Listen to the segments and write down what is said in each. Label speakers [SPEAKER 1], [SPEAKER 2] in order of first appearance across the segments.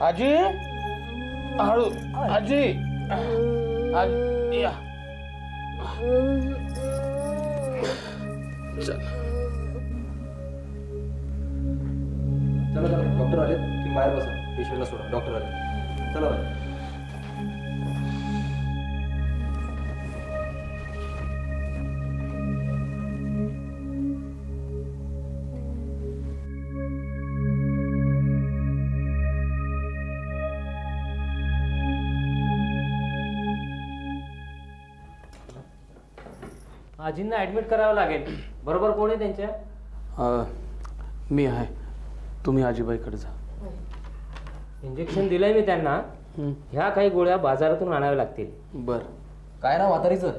[SPEAKER 1] आजी हळू आजी आजी या चल
[SPEAKER 2] चला चला डॉक्टर आले तुम्ही बाहेर बसा पेशंटला सोडा डॉक्टर आले चला बाहेर
[SPEAKER 3] आजींना ॲडमिट करावं लागेल. बरोबर कोण आहे त्यांच्या?
[SPEAKER 1] मी आहे. तुम्ही आजीबाईकडे जा.
[SPEAKER 3] इंजेक्शन दिलंय मी त्यांना. ह्या काही गोळ्या बाजारातून आणाव्या लागतील.
[SPEAKER 1] बर.
[SPEAKER 2] काय नाव म्हातारीचं?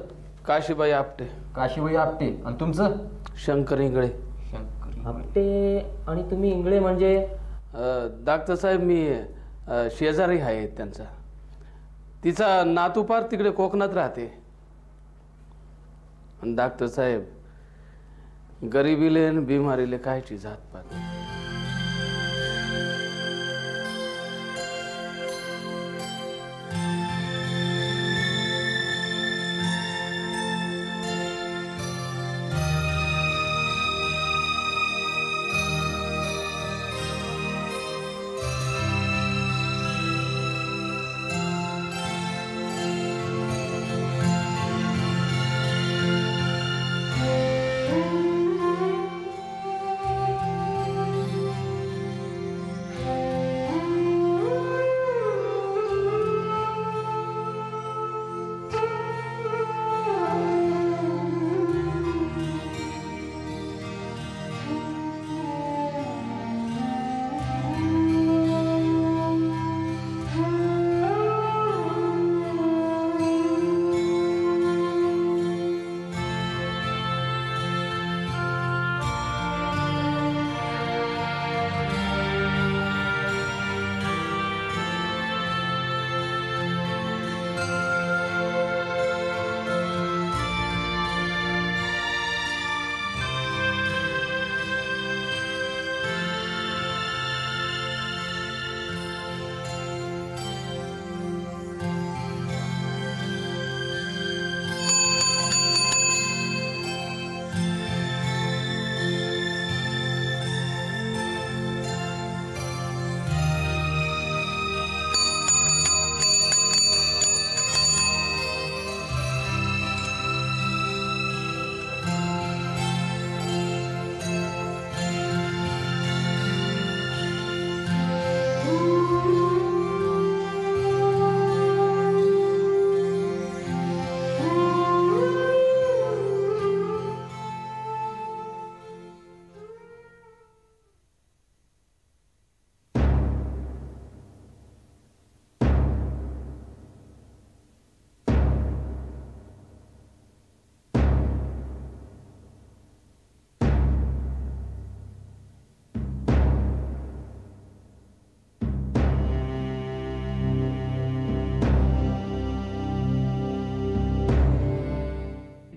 [SPEAKER 1] काशीबाई आपटे.
[SPEAKER 2] काशीबाई आपटे. आणि तुमचं?
[SPEAKER 1] शंकर इंगळे.
[SPEAKER 3] आपटे. आणि तुम्ही इंगळे म्हणजे?
[SPEAKER 1] डॉक्टर साहेब मी शेजारी आहे त्यांचा. तिचा नातू पार तिकडे कोकणात राहते. डॉक्टर साहेब गरिबीले आणि बिमारीले कायची जात पात.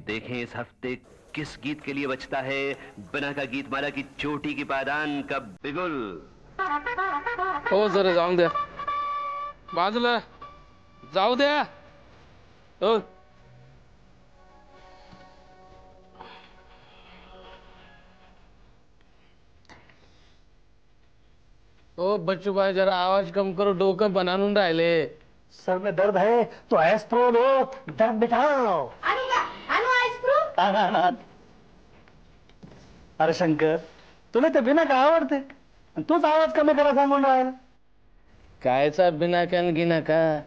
[SPEAKER 4] देखें इस हफ्ते किस गीत के लिए बचता है बिना का गीत माला की चोटी की पादान का बिगुल.
[SPEAKER 1] हो जरा जाऊन द्या बाजूला जाऊ द्या. हो ओ बच्चू भाई जरा आवाज कम करो डोकं बनानून राहिले.
[SPEAKER 5] सर में दर्द है तो एस्प्रो लो दर्द मिटाओ. अरे शंकर तुला ते बिना का आवडते तूच आवाज कमी करा सांगून राहिला.
[SPEAKER 1] कायचा बिना का गिना का.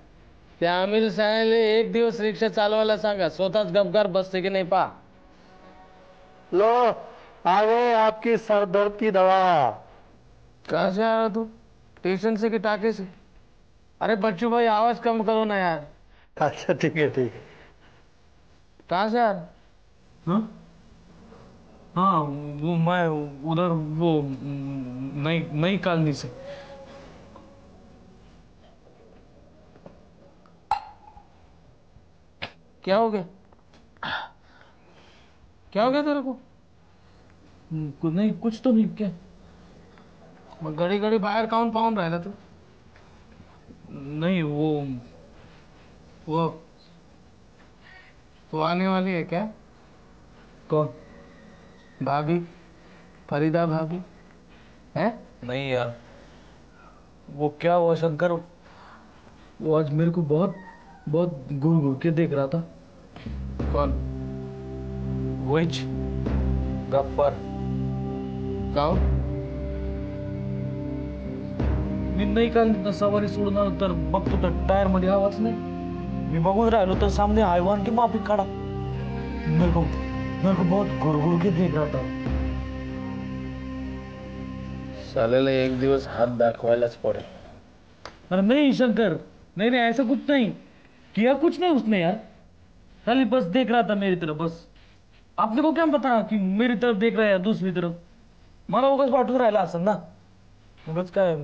[SPEAKER 1] त्या अमिल साहेबले एक दिवस रिक्षा चालवायला सांगा स्वतःच गपगार बसते की नाही पा.
[SPEAKER 5] लो आ गए आपकी सरदर्द की दवा.
[SPEAKER 1] कहाँ से आ रहा तू? स्टेशन से कि टाके से? अरे बच्चू भाई आवाज कम करो ना यार.
[SPEAKER 5] अच्छा ठीक है ठीक है.
[SPEAKER 1] कहाँ से आ रहा?
[SPEAKER 5] हाँ हाँ वो मैं उधर वो नई कॉलोनी से.
[SPEAKER 1] क्या हो गया? क्या हो गया तेरे को?
[SPEAKER 5] नहीं कुछ तो नहीं. क्या
[SPEAKER 1] मग घडी घडी बाहेर काऊन पाहून राहिला तू? नहीं वो आने वाली है क्या?
[SPEAKER 5] कौन?
[SPEAKER 1] भाभी, फरीदा भाभी है?
[SPEAKER 5] नहीं यार, वो क्या हुआ शंकर, वो आज मेरे को बहुत बहुत घूर घूर के देख रहा था।
[SPEAKER 1] कौन?
[SPEAKER 5] वहीच गप्पर.
[SPEAKER 1] गाव?
[SPEAKER 5] मी नाही का सवारी सोडणार तर बघतो तर टायर मध्ये आवाज नाही. मी बघून राहिलो तर सामने हायवान की माफी खड़ा. मेरे को बहुत घूर घूर के देख रहा था.
[SPEAKER 1] सालेला एक दिवस हात दाखवायलाच पडेल.
[SPEAKER 5] अरे नहीं शंकर, नहीं नहीं ऐसा कुछ नहीं किया, कुछ नहीं उसने यार. खाली बस देख रहा था मेरी तरफ बस. आपने को क्या पता कि मेरी तरफ देख रहा है या दूसरी तरफ. मला उगाच वाटून राहिला असं ना. उगाच काय.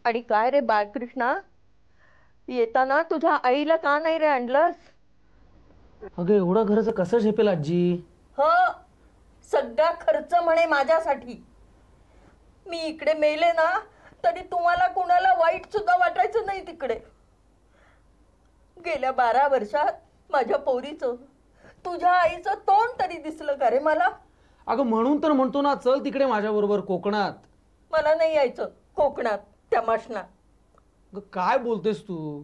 [SPEAKER 6] आणि काय रे बाळकृष्णा, येताना तुझ्या आईला का नाही रे आणलंस?
[SPEAKER 5] अगं एवढा घराचं कसं झेपेल आजी.
[SPEAKER 6] हो, सगळा खर्च म्हणे माझ्यासाठी. मी इकडे मेले ना तरी तुम्हाला कुणाला वाईट सुद्धा वाटायचं नाही तिकडे. गेल्या 12 वर्षात माझ्या पोरीचं, तुझ्या आईचं तोंड तरी दिसलं का रे मला?
[SPEAKER 7] अगं म्हणून तर म्हणतो ना, चल तिकडे माझ्या बरोबर कोकणात.
[SPEAKER 6] मला नाही यायचं कोकणात त्या माशनात.
[SPEAKER 7] अगं काय बोलतेस तू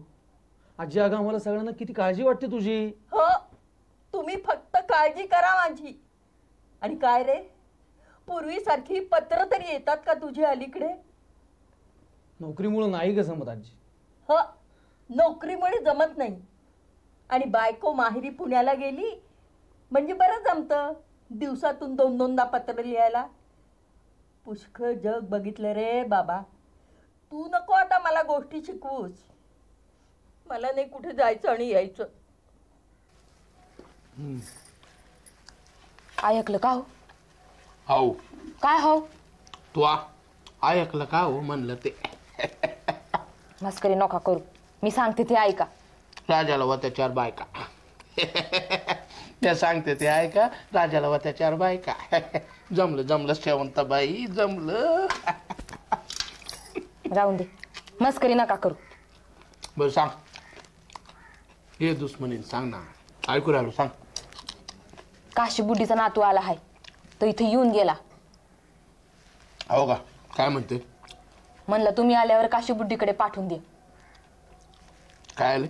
[SPEAKER 7] आजी. अगं आम्हाला सगळ्यांना किती काळजी वाटते तुझी.
[SPEAKER 6] हो, तुम्ही फक्त काळजी करा माझी. आणि काय रे, पूर्वीसारखी पत्र तरी येतात का तुझी अलीकडे?
[SPEAKER 7] नोकरीमुळे नाही ग जमत आजी.
[SPEAKER 6] हो, नोकरीमुळे जमत नाही. आणि बायको माहेरी पुण्याला गेली म्हणजे बरं जमतं दिवसातून 2-2दा पत्र लिहायला. पुष्कळ जग बघितलं रे बाबा. तू नको आता मला गोष्टी शिकवूस. मला नाही कुठे जायचं आणि यायचं.
[SPEAKER 8] ऐकलं का हो?
[SPEAKER 1] हाऊ
[SPEAKER 8] काय हो?
[SPEAKER 1] तू ऐकलं का हो म्हणलं ते.
[SPEAKER 8] मस्करी नका करू, मी सांगते ते ऐका.
[SPEAKER 1] राजाला व त्याच्यावर बायका. त्या सांगते ते ऐका. राजाला व त्याच्यावर बायका. जमलं शेवंताबाई जमलं.
[SPEAKER 8] राहून दे, मस्करी नका करू.
[SPEAKER 1] बरं सांग, हे दुश्मनीन सांग ना, ऐकू राहिलो सांग.
[SPEAKER 8] काशी बुड्डीचा नातू आला आहे, तो इथे येऊन गेला.
[SPEAKER 1] हो का? काय म्हणते?
[SPEAKER 8] म्हणलं तुम्ही आल्यावर काशी बुड्डीकडे पाठवून दे.
[SPEAKER 1] काय आले?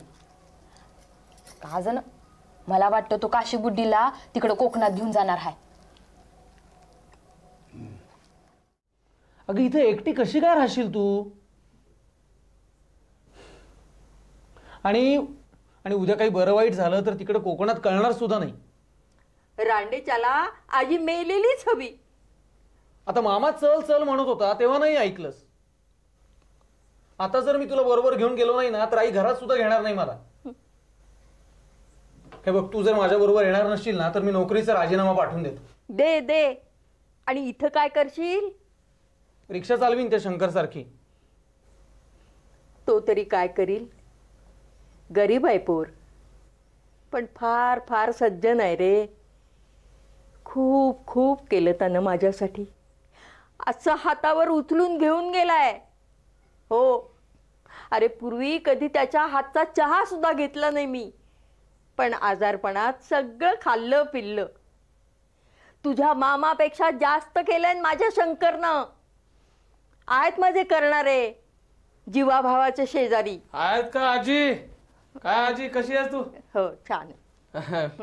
[SPEAKER 8] का जण मला वाटतं तो काशी बुड्डीला तिकडे कोकणात घेऊन जाणार आहे.
[SPEAKER 7] अगं इथे एकटी कशी काय राहशील तू? आणि उद्या काही बरं वाईट झालं तर तिकडे कोकणात कळणार सुद्धा नाही.
[SPEAKER 6] रांडेच्याला आजी मेलेलीच हवी.
[SPEAKER 7] आता मामा चल चल म्हणत होता तेव्हा नाही ऐकलंस. आता जर मी तुला बरोबर घेऊन गेलो नाही ना तर आई घरात सुद्धा घेणार नाही मला. हे बघ, तू जर माझ्या बरोबर येणार नसशील ना तर मी नोकरीचा राजीनामा पाठवून देतो.
[SPEAKER 6] दे. आणि इथं काय करशील?
[SPEAKER 7] रिक्षा चालवीन त्या शंकर सारखी.
[SPEAKER 6] तो तरी काय करील? गरीब आहे पोर, पण फार फार सज्जन आहे रे. खूप खूप केलं त्यानं माझ्यासाठी. असं हातावर उचलून घेऊन गेलाय. हो, अरे पूर्वी कधी त्याच्या हातचा चहा सुद्धा घेतला नाही मी, पण आजारपणात सगळं खाल्लं पिल्लं. तुझ्या मामापेक्षा जास्त केलंय माझ्या शंकरनं. आहेत माझे करणारे, जीवाभावाचे शेजारी
[SPEAKER 1] आहेत का आजी? काय आजी कशी आहेस तू?
[SPEAKER 6] हो, छान.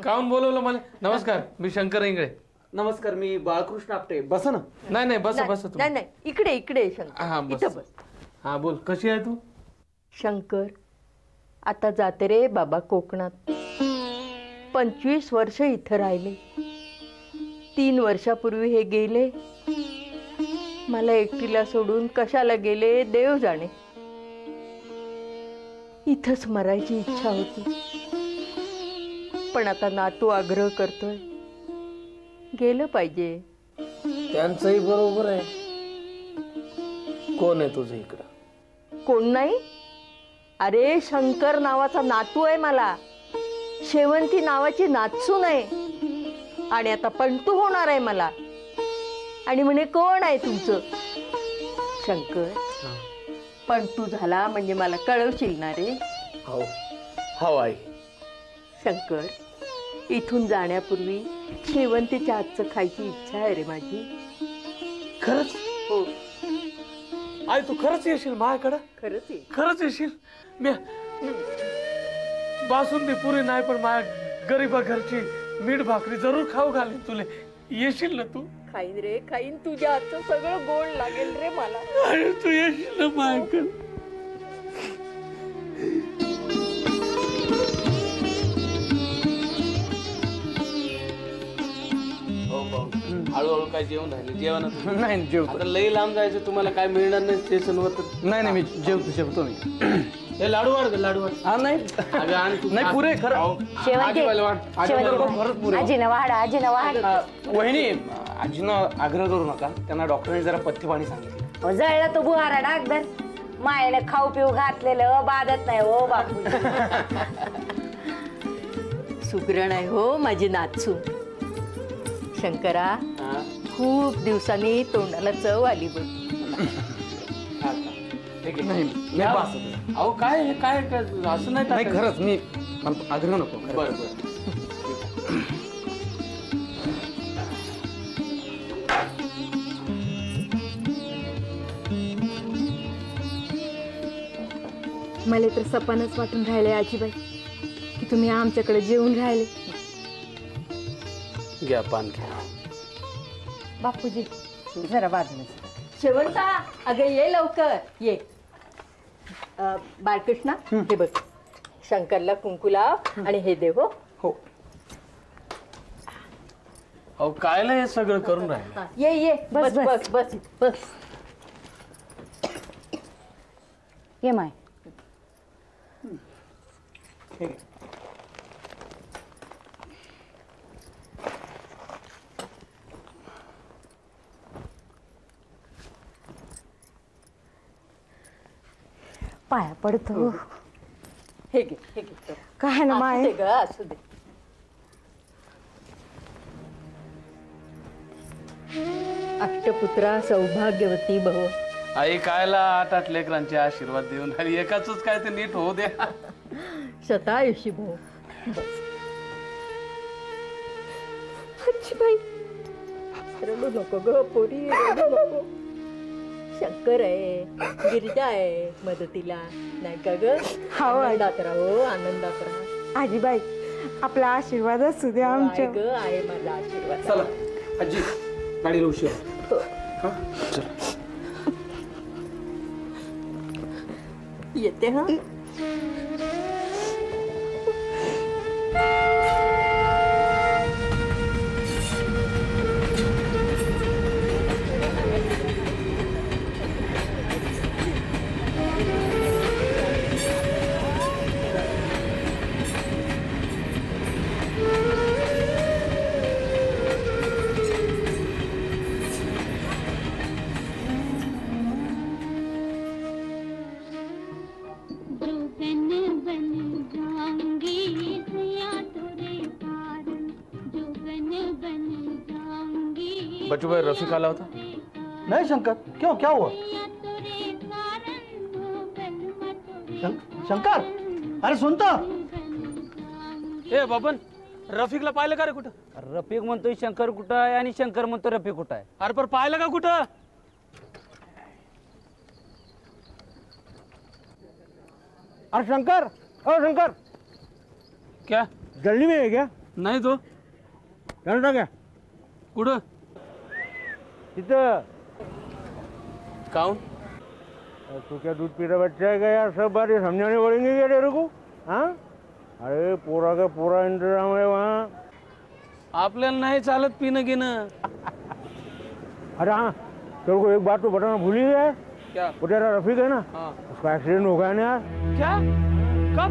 [SPEAKER 1] काऊन बोलवलं मला? नमस्कार, मी शंकर इंगळे.
[SPEAKER 7] नमस्कार, मी बाळकृष्ण आपटे. बस ना.
[SPEAKER 1] नाही बस तू.
[SPEAKER 6] नाही, इकडे
[SPEAKER 1] हा
[SPEAKER 6] शंकर,
[SPEAKER 1] बस.
[SPEAKER 6] इथं बस.
[SPEAKER 1] हा बोल, कशी आहे तू?
[SPEAKER 6] शंकर, आता जाते रे बाबा कोकणात. 25 वर्ष इथं राहिले. 3 वर्षापूर्वी हे गेले. मला एकटीला सोडून कशाला गेले देव जाणे. इथंच मरायची इच्छा होती, पण आता नातू आग्रह करतोय, गेलं पाहिजे.
[SPEAKER 1] त्यांचंही बरोबर आहे. कोण आहे तुझं इकडं?
[SPEAKER 6] कोण नाही? अरे शंकर नावाचा नातू आहे मला. शेवंती नावाची नातसून आहे. आणि आता पंटू होणार आहे मला. आणि म्हणे कोण आहे तुमचं? शंकर, पंटू झाला म्हणजे मला कळवशील ना रे?
[SPEAKER 1] हो हो आई.
[SPEAKER 6] शंकर, इथून जाण्यापूर्वी शेवंतीच्या हातचं खायची इच्छा आहे रे माझी.
[SPEAKER 5] खरंच?
[SPEAKER 6] हो,
[SPEAKER 5] आई तू खरंच येशील माझ्याकडं?
[SPEAKER 6] खरंच आहे.
[SPEAKER 5] खरंच येशील? मी बासुंदी पुरी नाही पण माझ्या गरीबा घरची मीठ भाकरी जरूर खाऊ घालीन तुले. येशील ना तू?
[SPEAKER 6] खाईन रे, खाईन. तुझ्या हातचं सगळं गोड लागेल रे मला.
[SPEAKER 5] अरे तू येशील ना माझ्याकडं?
[SPEAKER 1] हळूहळू काय जेवण राहिले? जेवण
[SPEAKER 7] नाही जेवतो.
[SPEAKER 1] आता लई लांब जायचं, तुम्हाला काय मिळणार नाही स्टेशनवर.
[SPEAKER 7] नाही नाही मी जेवतो मी.
[SPEAKER 1] हे लाडू वाढ, लाडू वाढ.
[SPEAKER 7] हा नाही
[SPEAKER 1] अगं आण तू.
[SPEAKER 7] नाही पुरे खरं.
[SPEAKER 1] आजीवाले वाढ.
[SPEAKER 7] खरंच पुरे.
[SPEAKER 8] आजीनं वाढ, आजीनं वाढ.
[SPEAKER 7] वहिनी, आजीनं आग्रह करू नका. त्यांना डॉक्टरांनी जरा पथ्य पाणी सांगितलं.
[SPEAKER 8] जळला तो बुहारा डागदर. मायेनं खाऊ पिऊ घातलेलं बाधत नाही हो बापू.
[SPEAKER 6] सुगरण आहे हो माझी नाचू. शंकरा, खूप दिवसांनी तोंडाला चव आली बघ.
[SPEAKER 7] नाही
[SPEAKER 1] अहो काय हे काय असं नाही
[SPEAKER 7] नाही खरंच मी आग्रह नको.
[SPEAKER 1] बरं बरं.
[SPEAKER 8] मला तर सपनच वाटून राहिले आजीबाई की तुम्ही आमच्याकडे जेवून राहिले.
[SPEAKER 1] घ्या पान घ्या.
[SPEAKER 8] बापूजी जरा बाजूला.
[SPEAKER 6] शेवंता, अगं ये लवकर ये. बाळकृष्णा, हे बघ, शंकरला कुंकू लाव आणि हे दे. हो
[SPEAKER 7] हो.
[SPEAKER 1] अहो कायला हे सगळं करून राहिले?
[SPEAKER 6] ये ये, बस बस बस बस.
[SPEAKER 8] ये माय. पाया पडतो.
[SPEAKER 6] हे घे, हे घे.
[SPEAKER 8] काय ना माय.
[SPEAKER 6] असू दे ग, असू दे. अष्टपुत्रा सौभाग्यवती भव.
[SPEAKER 1] आई कायला 8-8 लेकरांचे आशीर्वाद देऊन आणि एकाच काय ते नीट होऊ द्या.
[SPEAKER 6] शतायुषी भव. बाई, रडू नको ग पोरी, रडू नको. शंकर आहे, गिरिजा आहे मदतीला, नाही का ग? आनंदात राहो, आनंदात राहा.
[SPEAKER 8] आजीबाई आपला आशीर्वाद असू द्या
[SPEAKER 6] आहे ग, आहे माझा आशीर्वाद.
[SPEAKER 7] चला आजी, गाडी उशीर.
[SPEAKER 6] येते हा.
[SPEAKER 1] बच्चू भाई रफीक आला होता?
[SPEAKER 7] नहीं शंकर, क्यों क्या हुआ? शंकर, अरे सुनतो.
[SPEAKER 5] ए बाबन, रफिकला पाहिलं का रे कुठं?
[SPEAKER 9] रफिक म्हणतोय शंकर कुठं आहे आणि शंकर म्हणतो रफिक कुठं आहे.
[SPEAKER 5] अरे पण पाहिलं का कुठं?
[SPEAKER 7] अरे शंकर, ओ शंकर,
[SPEAKER 5] क्या
[SPEAKER 7] जल्दी में है क्या?
[SPEAKER 5] नाही तो
[SPEAKER 7] जानता क्या?
[SPEAKER 5] कुठं?
[SPEAKER 7] इधर.
[SPEAKER 1] काऊन?
[SPEAKER 7] तू क्या दूध पीता बच्चा है क्या यार? सब बातें समझाने पड़ेंगे क्या तेरे को? हाँ? अरे पूरा का पूरा इंतजाम है वहाँ.
[SPEAKER 5] आपल्याला नाही चालत पिणं घेणं.
[SPEAKER 7] अरे हाँ, तेरे को एक बात तो बताना भूल ही गया.
[SPEAKER 5] क्या?
[SPEAKER 7] वो तेरा रफीक है ना,
[SPEAKER 5] हाँ.
[SPEAKER 7] उसका एक्सीडेंट हो गया ना यार.
[SPEAKER 5] क्या? कब?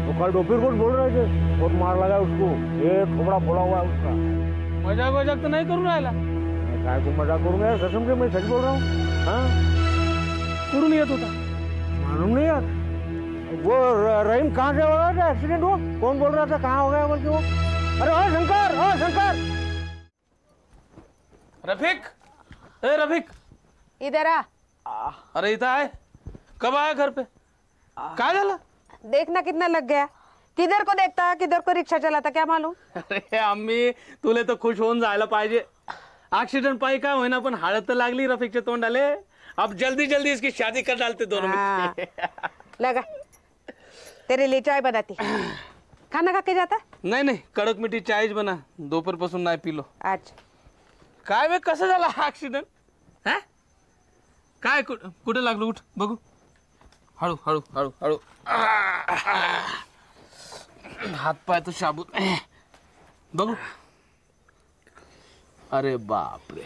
[SPEAKER 7] वो कल दोपहर को बोल रहे थे, बहुत मार लगा उसको, ये थोड़ा फोड़ा हुआ है उसका.
[SPEAKER 5] मजाक वजाक तर नाही करून राहिला?
[SPEAKER 7] मैं काय को मजाक करूंगा यार, कसम से मैं सच बोल रहा हूँ. हाँ,
[SPEAKER 5] कुठून येत होता?
[SPEAKER 7] मालूम नहीं यार. वो रहीम कहाँ से हो रहा था एक्सीडेंट? वो कौन बोल रहा था कहाँ हो गया बोल के वो? अरे ओ शंकर, ओ शंकर,
[SPEAKER 5] रफिक, ए रफिक,
[SPEAKER 10] इधर आ।
[SPEAKER 5] अरे इधर आए, कब आया घर पे? काय झालं?
[SPEAKER 10] देखना कितना लग गया, किधर को देखता किधर को रिक्शा चलाता क्या मालूम।
[SPEAKER 5] अरे अम्मी, तुले तर खुश होऊन जायला पाहिजे. ऍक्सिडेंट पायी काय होईना पण हळद तर लागली रफिकच्या तोंडाले. अब जल्दी जल्दी इसकी शादी कर डालते दोनों में.
[SPEAKER 10] लगा, तेरे लिए चाय बनाती. खाना खा के जाता?
[SPEAKER 5] नाही नाही, कडक मिठी चायच बना, दोपहर पासून नाही पिलो.
[SPEAKER 10] अच्छा.
[SPEAKER 5] काय वे, कसं झालं हा ऍक्सिडेंट? हा काय, कुठे लागलो? उठ बघू. हळू हळू हळू हळू. हात पाय तो शाबूत बघू. अरे बापरे,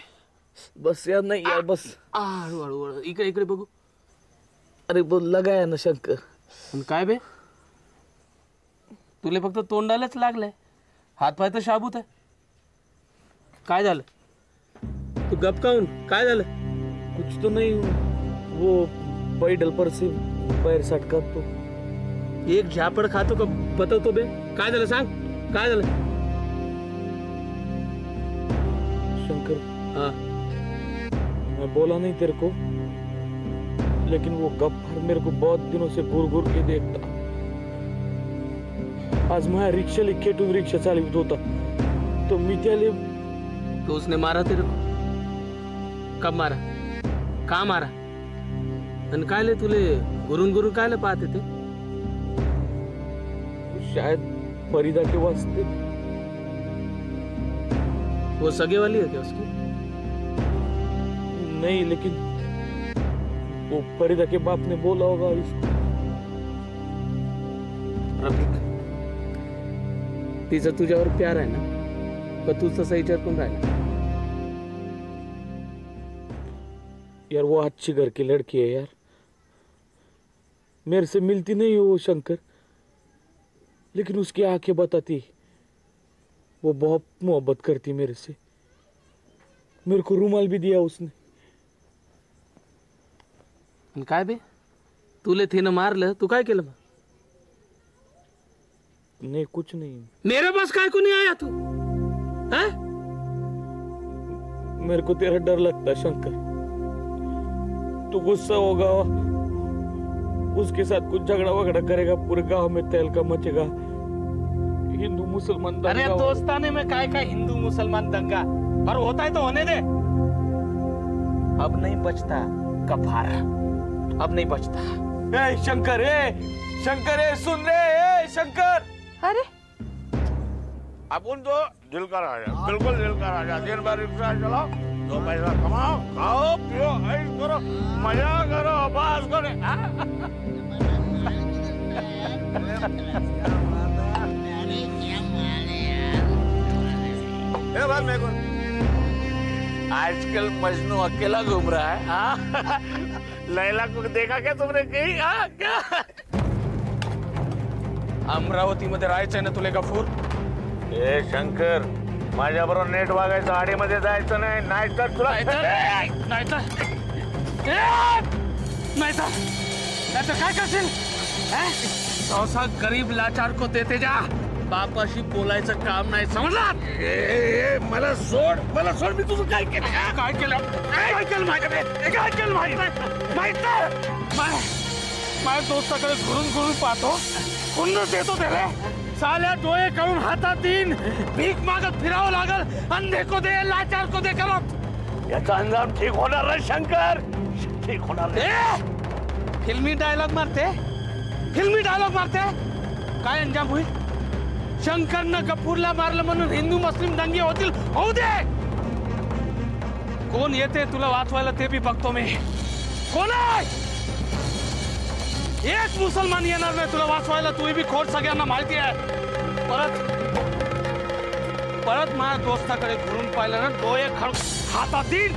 [SPEAKER 5] बस यार, नाही यार, बस. हळू हळू हळू, इकडे इकडे बघू. अरे बोल, लगाया ना शंकर. काय बे, तुले फक्त तोंडालाच लागलंय, हात पाय तर शाबूत आहे. काय झालं? तू गप काऊन? काय झालं?
[SPEAKER 7] कुछ तो नहीं, वो पैडल पर से पैर सटका तो.
[SPEAKER 5] एक झापड खातो का बतवतो बे? काय झालं सांग, काय झालं?
[SPEAKER 7] शंकर,
[SPEAKER 5] हाँ,
[SPEAKER 7] मैं बोला नहीं तेरे को, लेकिन वो गफ्फार मेरे को बहुत दिनों से घूर घूर के देखता. आज मैं रिक्शा खेटून रिक्शा चालवित होता तो मी त्याले.
[SPEAKER 5] तो उसने मारा तेरे को? कब मारा? का मारा? आणि काय ले तुले गुरून गुरून काय ले पाहते ते?
[SPEAKER 7] शायद फरीदा के वास्ते.
[SPEAKER 5] वो सगे वाली है क्या उसकी?
[SPEAKER 7] नहीं, लेकिन वो फरीदा के बाप ने बोला होगा इसको.
[SPEAKER 5] रफिक, तिचा तुझ्यावर प्यार आहे ना, पण तू तसा विचार करून राहिला.
[SPEAKER 7] यार वो अच्छी घर की लड़की है यार, मेरे से मिलती नहीं है वो शंकर, लेकिन उसकी आंखें बताती वो बहुत मोहब्बत करती मेरे से. मेरे को रुमाल भी दिया उसने.
[SPEAKER 5] काय बे, तुले थिनं मारलं, तू काय केलं?
[SPEAKER 7] नहीं, कुछ नहीं.
[SPEAKER 5] मेरे पास काय को नहीं आया तू? है?
[SPEAKER 7] मेरे को तेरा डर लगता है शंकर. तू गुस्सा होगा, उसके साथ कुछ झगड़ा वगड़ा करेगा, पूरे गांव में तहलका मचेगा, हिंदू मुसलमान दंगा.
[SPEAKER 5] अरे दोस्ताने में काय काय हिंदू मुसलमान दंगा, और होता है तो होने दे. अब नहीं बचता गफ्फार, अब नहीं बचता.
[SPEAKER 7] ए शंकर, सुन रे, ए शंकर.
[SPEAKER 10] अरे
[SPEAKER 11] अपन तो दिल का राजा, बिल्कुल दिल का राजा. दिन भर रिक्शा चलाओ, 2 पैसा कमाओ, खाओ पियो, ऐश करो, मजा करो, बस करो. बात मेरे को, आजकल मजनू अकेला घूम रहा है. हाँ, लैला को देखा क्या तुमने कहीं? हाँ क्या?
[SPEAKER 5] अमरावती मध्ये राहायचंय ना तुले गफूर?
[SPEAKER 11] ए शंकर, माझ्याबरोबर नेट वागायचं, आडीमध्ये जायचं नाही, नाहीतर तुला
[SPEAKER 5] नाहीतर काय करशील? सहसा गरीब लाचार को देते जा, बापाशी बोलायचं काम नाही, समजला?
[SPEAKER 11] मला सोड, मी तुझं काय केलं?
[SPEAKER 5] काय केलं माहित नाही. माझ्या दोस्ताकडे घुरून घुरून पाहतो, पुन्हा देतो त्याला. साल्या डोळे काढून हातात देईन, भीक मागत फिरावं लागल, अंधे को दे, लाचार को दे करत.
[SPEAKER 11] याचा अंजाम ठीक होणार नाही शंकर, ठीक होणार नाही.
[SPEAKER 5] फिल्मी डायलॉग मारते, काय अंजाम होईल? शंकरनं गफूरला मारलं म्हणून हिंदू मुस्लिम दंगे होतील, होऊ दे. कोण येते तुला वाचवायला ते बी बघतो मी. कोण आहे? एक मुसलमान येणार नाही तुला वाचवायला, तू बी खोट सगळ्यांना माहिती आहे. परत माझ्या दोस्ताकडे घुरून पाहिलं ना, डोळे हातात देईल,